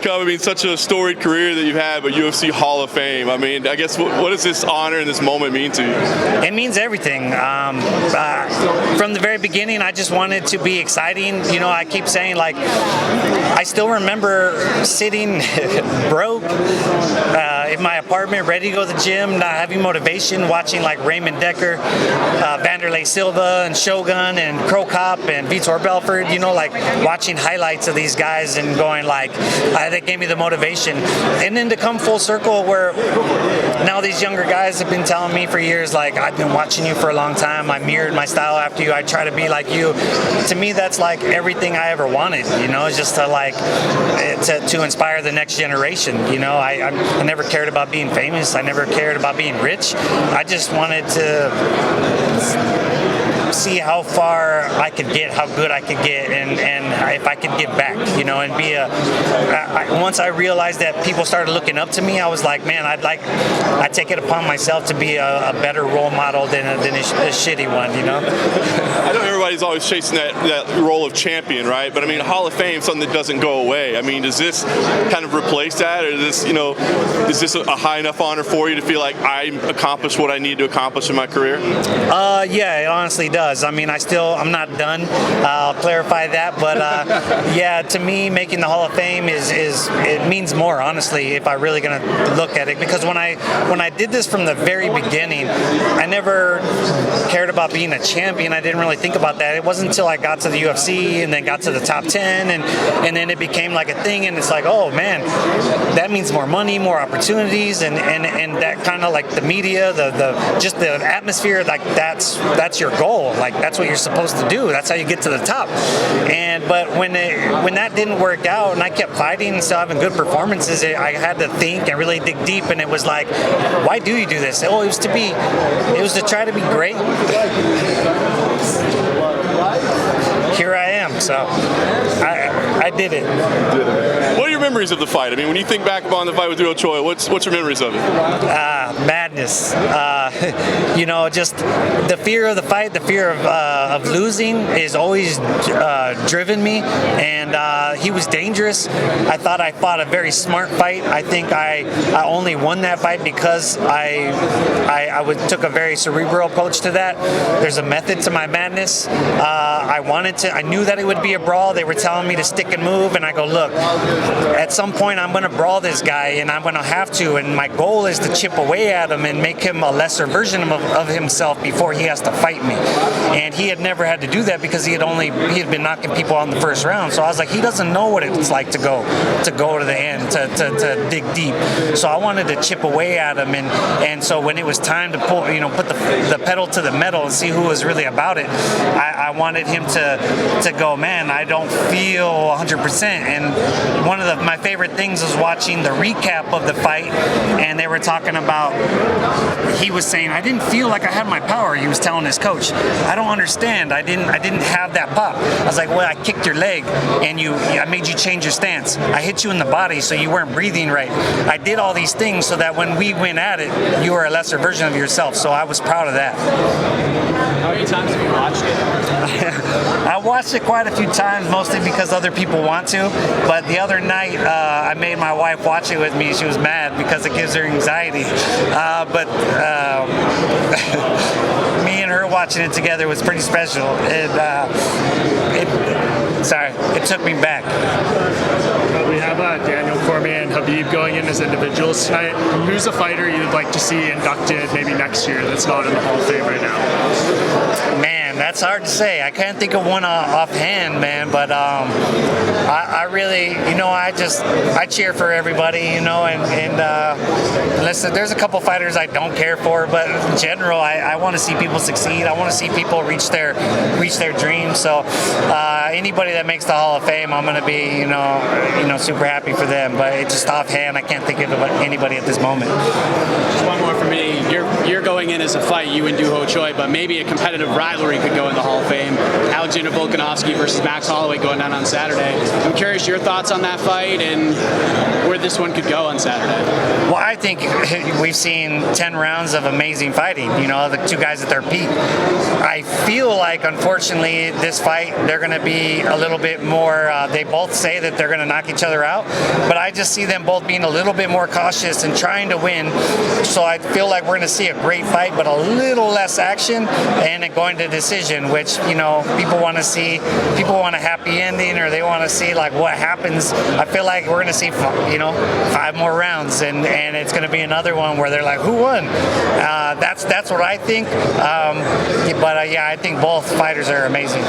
Cub, I mean, such a storied career that you've had, but UFC Hall of Fame. I mean, I guess what does this honor and this moment mean to you? It means everything. From the very beginning, I just wanted to be exciting. You know, I keep saying, like, I still remember sitting broke in my apartment, ready to go to the gym, not having motivation, watching like Raymond Decker, Vanderlei Silva, and Shogun, and Crow Cop, and Vitor Belfort. You know, like watching highlights of these guys and going like, that gave me the motivation. And then to come full circle where now these younger guys have been telling me for years, like, I've been watching you for a long time, I mirrored my style after you, I try to be like you. To me, that's like everything I ever wanted, you know, just to like, to inspire the next generation. You know, I never cared about being famous, I never cared about being rich, I just wanted to see how far I could get, how good I could get, and if I could give back, you know, and be once I realized that people started looking up to me, I was like, man, I take it upon myself to be a better role model than a shitty one, you know? I know everybody's always chasing that role of champion, right? But I mean, Hall of Fame is something that doesn't go away. I mean, does this kind of replace that, or is this a high enough honor for you to feel like I accomplished what I need to accomplish in my career? Yeah, it honestly does. I mean, I'm not done. I'll clarify that, but yeah, to me, making the Hall of Fame it means more, honestly, if I'm really gonna look at it. Because when I did this from the very beginning, I never cared about being a champion. I didn't really think about that. It wasn't until I got to the UFC and then got to the top 10, and then it became like a thing. And it's like, oh man, that means more money, more opportunities, and that kind of like the media, just the atmosphere, like that's your goal. Like that's what you're supposed to do. That's how you get to the top. But when that didn't work out, and I kept fighting and still having good performances, I had to think and really dig deep. And it was like, why do you do this? Oh, it was to try to be great. Here I am. So I did it. What are your memories of the fight? I mean, when you think back upon the fight with Dooho Choi, what's your memories of it? Madness. You know, just the fear of the fight, the fear of losing is always driven me, and he was dangerous. I thought I fought a very smart fight. I think I only won that fight because I took a very cerebral approach to that. There's a method to my madness. I knew that it would be a brawl. They were telling me to stick and move, and I go, look, at some point I'm going to brawl this guy, and I'm going to have to, and my goal is to chip away at him and make him a lesser version of himself before he has to fight me. And he had never had to do that because he had been knocking people out in the first round. So I was like, he doesn't know what it's like to go to the end, to dig deep. So I wanted to chip away at him, and so when it was time to put the pedal to the metal and see who was really about it, I wanted him to go, man, I don't feel 100%. And one of my favorite things was watching the recap of the fight, and they were talking about, he was saying, I didn't feel like I had my power. He was telling his coach, I don't understand. I didn't have that pop. I was like, well, I kicked your leg, and I made you change your stance. I hit you in the body, so you weren't breathing right. I did all these things so that when we went at it, you were a lesser version of yourself. So I was proud of that. How many times have you watched it? I watched it quite a few times, mostly because other people want to. But the other night, I made my wife watch it with me. She was mad because it gives her anxiety. But me and her watching it together was pretty special. It took me back. We have Daniel Cormier and Khabib going in as individuals tonight. Who's a fighter you'd like to see inducted maybe next year that's not in the Hall of Fame right now? Man, that's hard to say. I can't think of one offhand, man. But I really, I cheer for everybody, and listen, there's a couple fighters I don't care for, but in general, I want to see people succeed. I want to see people reach their dreams. So anybody that makes the Hall of Fame, I'm going to be, super happy for them. But it's just offhand, I can't think of anybody at this moment. Just one more for me. You're going in as a fight, you and Dooho Choi, but maybe a competitive rivalry could go in the Hall of Fame. Alexander Volkanovski versus Max Holloway going down on Saturday. I'm curious your thoughts on that fight, and this one could go on Saturday? Well, I think we've seen 10 rounds of amazing fighting, you know, the two guys at their peak. I feel like, unfortunately, this fight, they're going to be a little bit more, they both say that they're going to knock each other out, but I just see them both being a little bit more cautious and trying to win. So I feel like we're going to see a great fight, but a little less action, and it going to decision, which, you know, people want to see. People want a happy ending, or they want to see like what happens. I feel like we're going to see, you know, 5 more rounds, and it's going to be another one where they're like, who won? That's what I think. But yeah, I think both fighters are amazing.